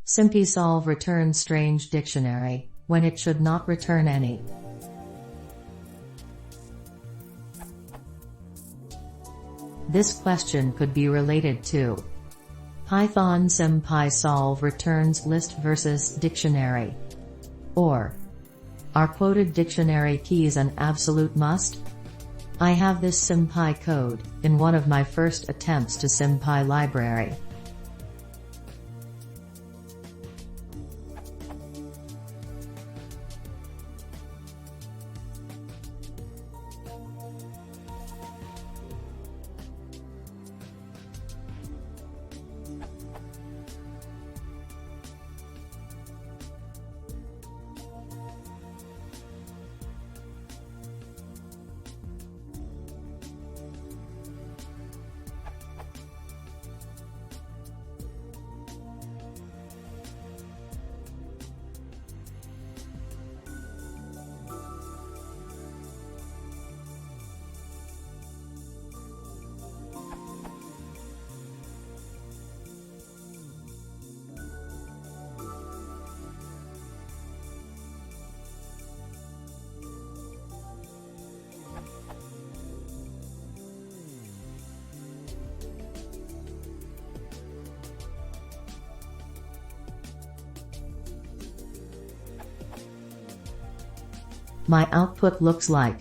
Sympy solve returns strange dictionary, when it should not return any. This question could be related to Python Sympy solve returns list versus dictionary. Or, are quoted dictionary keys an absolute must? I have this Sympy code, in one of my first attempts to Sympy library. My output looks like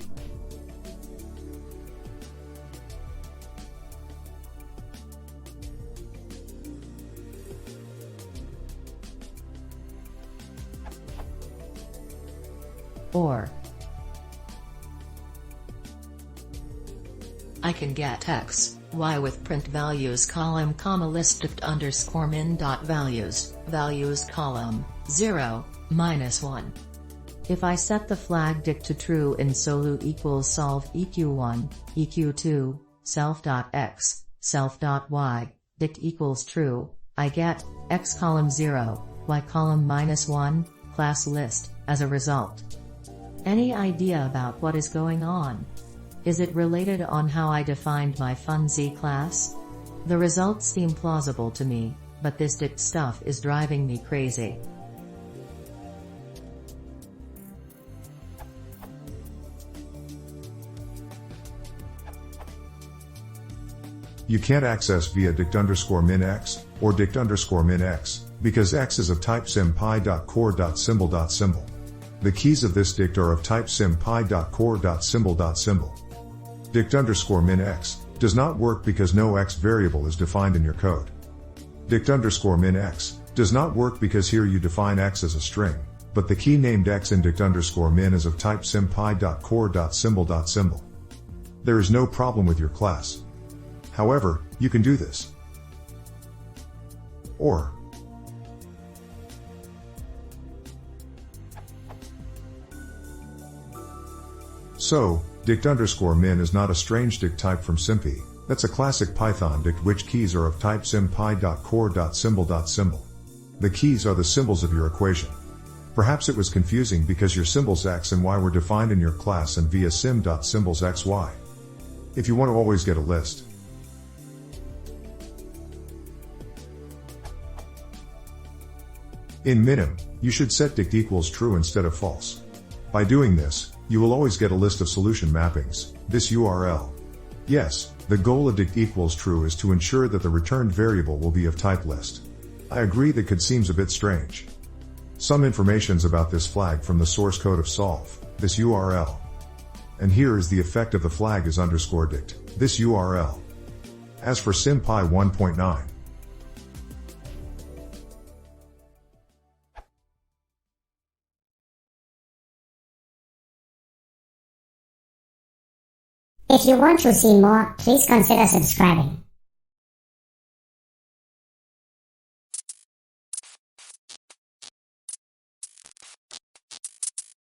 or I can get x, y with print values column comma list dict underscore min dot values, values column, 0, -1. If I set the flag dict to true in solu equals solve eq1, eq2, self.x, self.y, dict equals true, I get x column 0, y column -1, class list, as a result. Any idea about what is going on? Is it related on how I defined my fun-z class? The results seem plausible to me, but this dict stuff is driving me crazy. You can't access via dict_min_x, or dict_min_x, because x is of type sympy.core.symbol.symbol. The keys of this dict are of type sympy.core.symbol.symbol. Dict_min_x does not work because no x variable is defined in your code. Dict_min_x does not work because here you define x as a string, but the key named x in dict_min is of type sympy.core.symbol.symbol. There is no problem with your class. However, you can do this. Or so, dict_min is not a strange dict type from Sympy. That's a classic Python dict which keys are of type sympy.core.symbol.symbol. The keys are the symbols of your equation. Perhaps it was confusing because your symbols x and y were defined in your class and via sim.symbolsxy. If you want to always get a list, in minim, you should set dict equals true instead of false. By doing this, you will always get a list of solution mappings, this URL. Yes, the goal of dict equals true is to ensure that the returned variable will be of type list. I agree that could seems a bit strange. Some information's about this flag from the source code of solve, this URL. And here is the effect of the flag is _dict, this URL. As for Sympy 1.9, if you want to see more, please consider subscribing.